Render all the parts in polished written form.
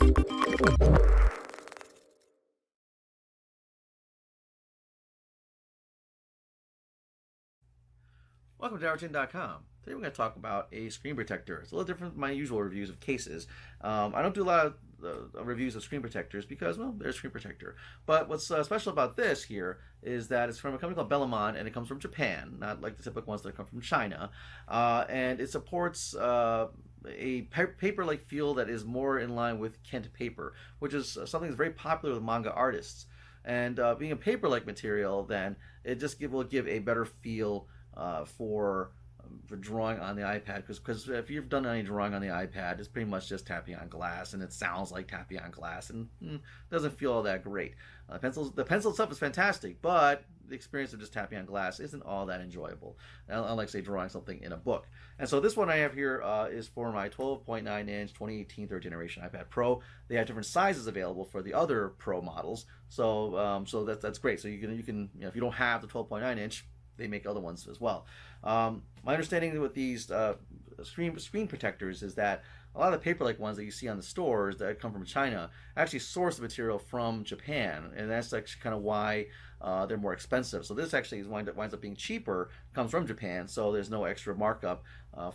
Welcome to DowerTin.com. Today we're going to talk about a screen protector. It's a little different from my usual reviews of cases. I don't do a lot of reviews of screen protectors because, well, they're a screen protector. But what's special about this here is that it's from a company called Bellemond, and it comes from Japan, not like the typical ones that come from China. And it supports a paper-like feel that is more in line with Kent paper, which is something that's very popular with manga artists. And being a paper-like material, then it just will give a better feel for drawing on the iPad, because if you've done any drawing on the iPad, it's pretty much just tapping on glass, and it sounds like tapping on glass, and doesn't feel all that great. The pencil itself is fantastic, but the experience of just tapping on glass isn't all that enjoyable, unlike, say, drawing something in a book. And so this one I have here is for my 12.9-inch 2018 third generation iPad Pro. They have different sizes available for the other Pro models, so that's great. So you can if you don't have the 12.9-inch, they make other ones as well. My understanding with these screen protectors is that a lot of the paper-like ones that you see on the stores that come from China actually source the material from Japan, and that's actually kind of why they're more expensive. So this actually winds up being cheaper, comes from Japan, so there's no extra markup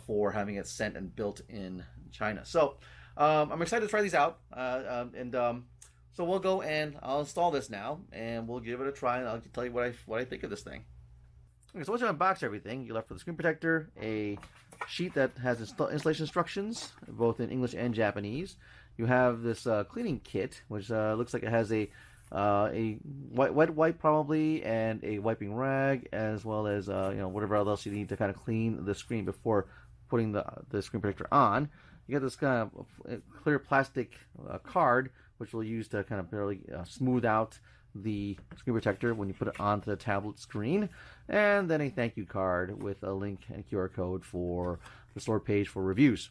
for having it sent and built in China. So I'm excited to try these out, so we'll go and I'll install this now, and we'll give it a try, and I'll tell you what I think of this thing. Okay, so once you unbox everything, you're left with a screen protector, a sheet that has installation instructions, both in English and Japanese. You have this cleaning kit, which looks like it has a wet wipe probably, and a wiping rag, as well as whatever else you need to kind of clean the screen before putting the screen protector on. You get this kind of clear plastic card, which we'll use to kind of barely smooth out the screen protector when you put it onto the tablet screen, and then a thank you card with a link and QR code for the store page for reviews.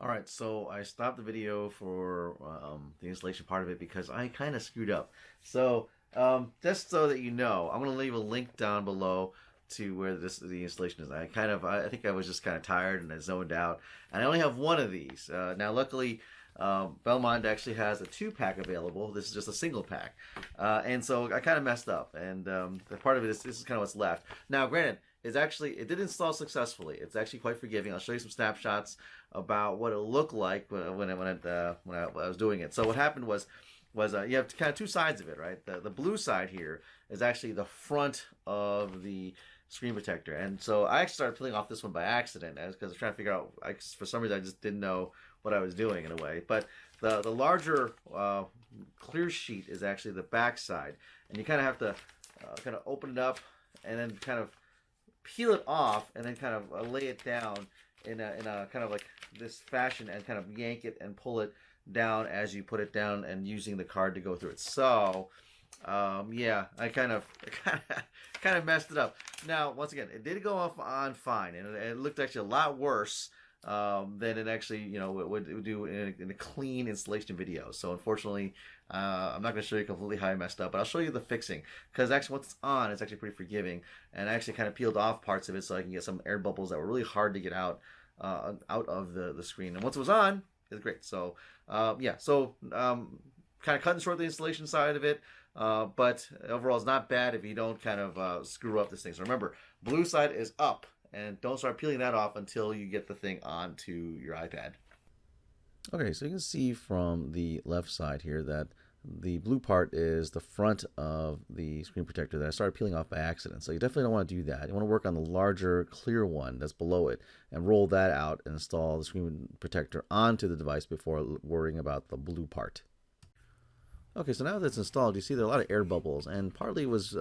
Alright, so I stopped the video for the installation part of it because I kind of screwed up. So just so that you know, I'm going to leave a link down below to where the installation is. I think I was just kind of tired and I zoned out, and I only have one of these. Now luckily Bellemond actually has a 2-pack available. This is just a single pack, and so I kind of messed up, and the part of it is this is kind of what's left. Now granted, it did install successfully. It's actually quite forgiving. I'll show you some snapshots about what it looked like when I was doing it. So what happened was you have kind of two sides of it, right? The blue side here is actually the front of the screen protector, and so I actually started peeling off this one by accident because I was trying to figure out, for some reason I just didn't know what I was doing in a way. But the larger clear sheet is actually the back side, and you kind of have to kind of open it up and then kind of peel it off, and then kind of lay it down in a kind of like this fashion, and kind of yank it and pull it down as you put it down, and using the card to go through it. So yeah, I kind of messed it up. Now once again, it did go off on fine, and it looked actually a lot worse than it actually would do in a clean installation video. So unfortunately, I'm not going to show you completely how I messed up, but I'll show you the fixing, because actually once it's on, it's actually pretty forgiving, and I actually kind of peeled off parts of it so I can get some air bubbles that were really hard to get out of the screen. And once it was on, it's great. So yeah, so kind of cutting short the installation side of it, but overall it's not bad if you don't kind of screw up this thing. So remember, blue side is up, and don't start peeling that off until you get the thing onto your iPad. Okay, so you can see from the left side here that the blue part is the front of the screen protector that I started peeling off by accident. So you definitely don't want to do that. You want to work on the larger clear one that's below it and roll that out and install the screen protector onto the device before worrying about the blue part. Okay, so now that it's installed, you see there are a lot of air bubbles, and partly it was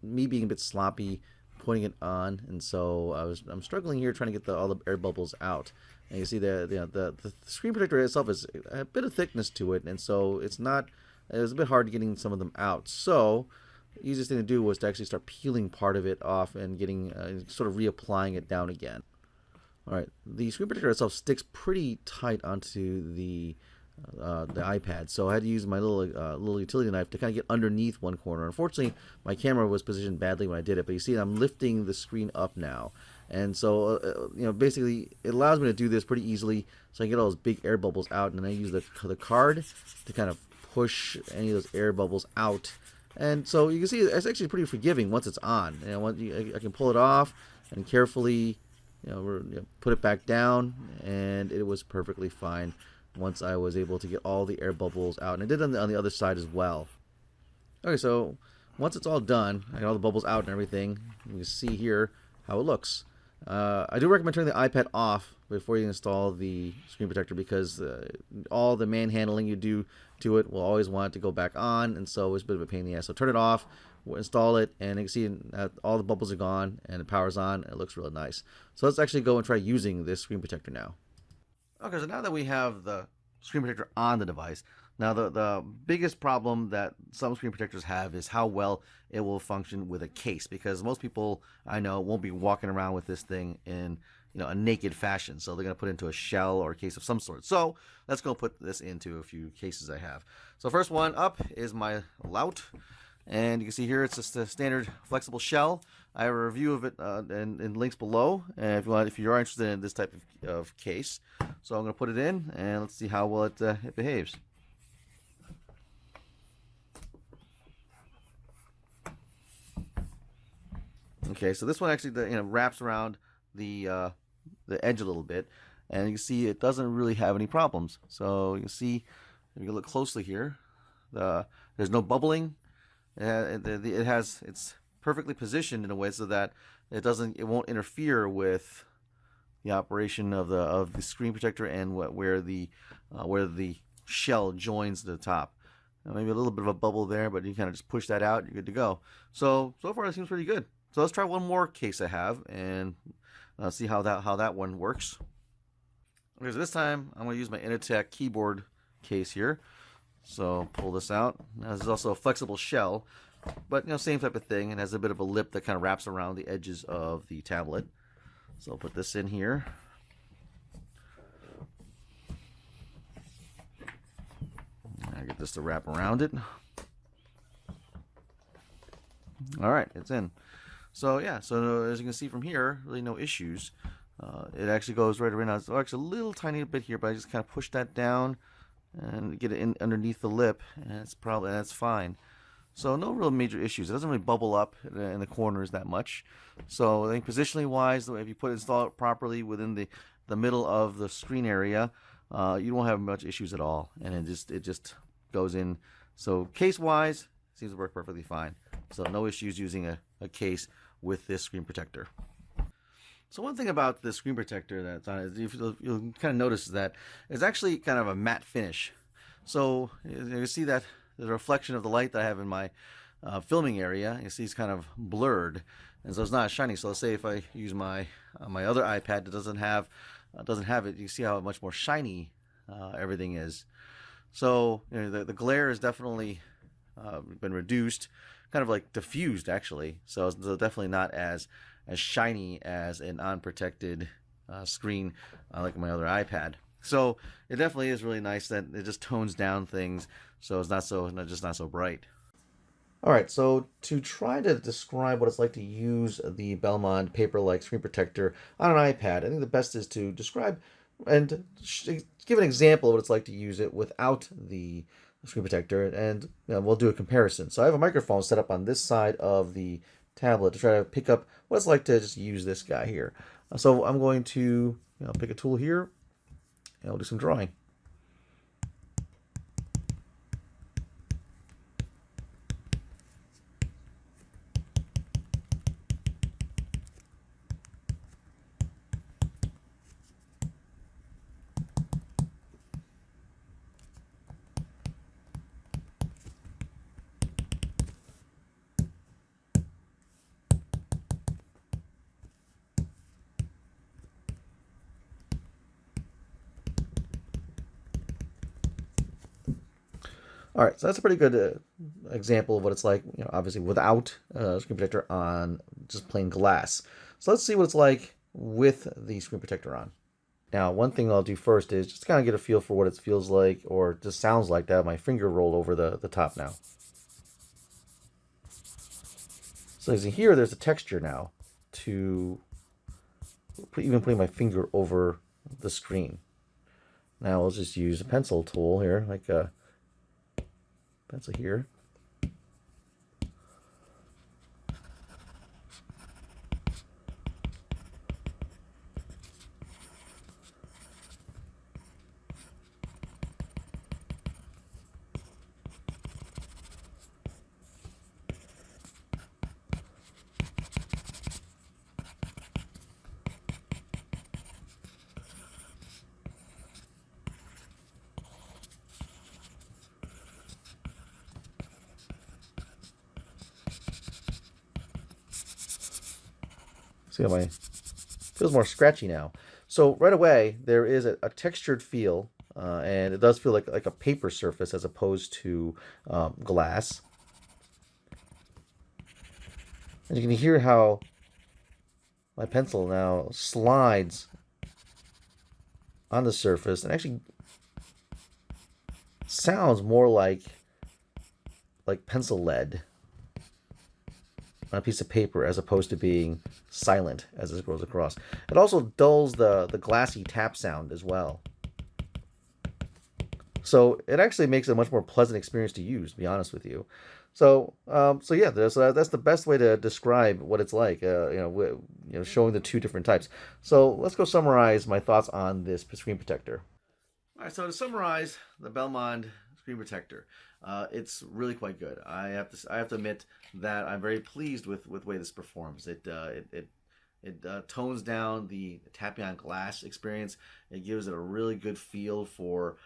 me being a bit sloppy putting it on, and so I'm struggling here trying to get all the air bubbles out. And you see the screen protector itself is a bit of thickness to it, and so it was a bit hard getting some of them out. So the easiest thing to do was to actually start peeling part of it off and getting sort of reapplying it down again. All right, the screen protector itself sticks pretty tight onto the iPad, so I had to use my little utility knife to kind of get underneath one corner. Unfortunately, my camera was positioned badly when I did it, but you see I'm lifting the screen up now, And so basically it allows me to do this pretty easily. So I get all those big air bubbles out, and then I use the card to kind of push any of those air bubbles out. And so you can see it's actually pretty forgiving once it's on. I can pull it off and carefully put it back down, and it was perfectly fine once I was able to get all the air bubbles out. And I did on the other side as well. Okay, so once it's all done, I got all the bubbles out and everything. You can see here how it looks. I do recommend turning the iPad off before you install the screen protector, because all the manhandling you do to it will always want it to go back on, and so it's a bit of a pain in the ass. So turn it off, install it, and you can see all the bubbles are gone and it powers on, and it looks really nice. So let's actually go and try using this screen protector now. Okay, so now that we have the screen protector on the device, now the biggest problem that some screen protectors have is how well it will function with a case, because most people I know won't be walking around with this thing in a naked fashion, so they're going to put it into a shell or a case of some sort. So let's go put this into a few cases I have. So first one up is my Lout, and you can see here it's just a standard flexible shell. I have a review of it in links below, and if you're interested in this type of case. So I'm going to put it in, and let's see how well it behaves. Okay, so this one actually wraps around the edge a little bit, and you can see it doesn't really have any problems. So you can see, if you look closely here, there's no bubbling. It's perfectly positioned in a way so that it won't interfere with the operation of the screen protector and where the shell joins the top. Maybe a little bit of a bubble there, but you kind of just push that out, you're good to go. So far it seems pretty good. So let's try one more case I have and see how that one works. Okay, so this time I'm going to use my Innotek keyboard case here. So pull this out. Now, this is also a flexible shell, but same type of thing. It has a bit of a lip that kind of wraps around the edges of the tablet. So I'll put this in here. I get this to wrap around it. All right, it's in. So yeah, so as you can see from here, really no issues. It actually goes right around. It's actually a little tiny bit here, but I just kind of push that down and get it in underneath the lip, and that's fine. So no real major issues. It doesn't really bubble up in the corners that much. So I think positionally wise, if you install it properly within the middle of the screen area, you won't have much issues at all, and it just goes in. So case wise, seems to work perfectly fine. So no issues using a case with this screen protector. So one thing about the screen protector that's on it, you'll kind of notice that it's actually kind of a matte finish. So you see that the reflection of the light that I have in my filming area, you see it's kind of blurred, and so it's not shiny. So let's say if I use my other iPad that doesn't have it, you see how much more shiny everything is. So the glare has definitely been reduced, kind of like diffused actually. So it's definitely not as shiny as an unprotected screen like my other iPad. So it definitely is really nice that it just tones down things, so it's not so bright. All right, so to try to describe what it's like to use the Bellemond Paperlike screen protector on an iPad, I think the best is to describe and give an example of what it's like to use it without the screen protector, and we'll do a comparison. So I have a microphone set up on this side of the tablet to try to pick up what it's like to just use this guy here. So I'm going to pick a tool here, and we'll do some drawing. All right, so that's a pretty good example of what it's like, obviously without a screen protector on just plain glass. So let's see what it's like with the screen protector on. Now, one thing I'll do first is just kind of get a feel for what it feels like or just sounds like to have my finger roll over the top now. So as you hear, there's a texture now to even putting my finger over the screen. Now let's just use a pencil tool here, like a pencil here. See how my feels more scratchy now. So right away there is a textured feel, and it does feel like a paper surface as opposed to glass. And you can hear how my pencil now slides on the surface and actually sounds more like pencil lead on a piece of paper as opposed to being silent as it goes across. It also dulls the glassy tap sound as well. So it actually makes it a much more pleasant experience to use, to be honest with you. So, yeah, that's the best way to describe what it's like. Showing the two different types. So let's go summarize my thoughts on this screen protector. All right, so to summarize the Bellemond screen protector, it's really quite good. I have to admit that I'm very pleased with the way this performs. It tones down the tapping on glass experience. It gives it a really good feel for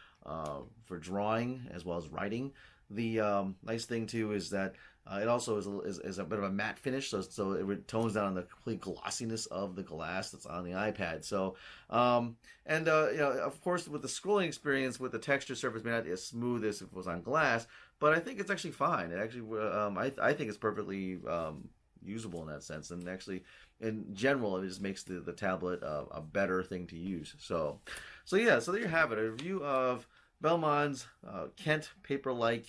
drawing as well as writing. The nice thing too is that it also is a bit of a matte finish, so it tones down the complete glossiness of the glass that's on the iPad. So, of course, with the scrolling experience, with the texture surface may not be as smooth as if it was on glass, but I think it's actually fine. It actually, I think it's perfectly usable in that sense, and actually, in general, it just makes the tablet a better thing to use. So yeah, so there you have it, a review of Bellemond's Kent Paperlike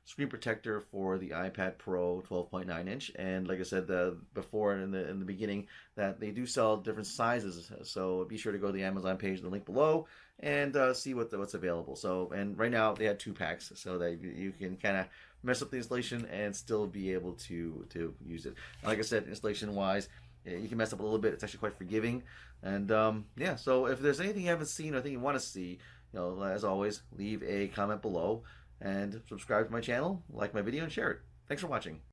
screen protector for the iPad Pro 12.9 inch. And like I said before in the beginning, that they do sell different sizes. So be sure to go to the Amazon page, the link below, and see what's available. So, and right now they had 2 packs, so that you can kind of mess up the installation and still be able to use it. And like I said, installation wise, you can mess up a little bit. It's actually quite forgiving. And yeah, so if there's anything you haven't seen or anything you want to see, as always, leave a comment below and subscribe to my channel, like my video, and share it. Thanks for watching.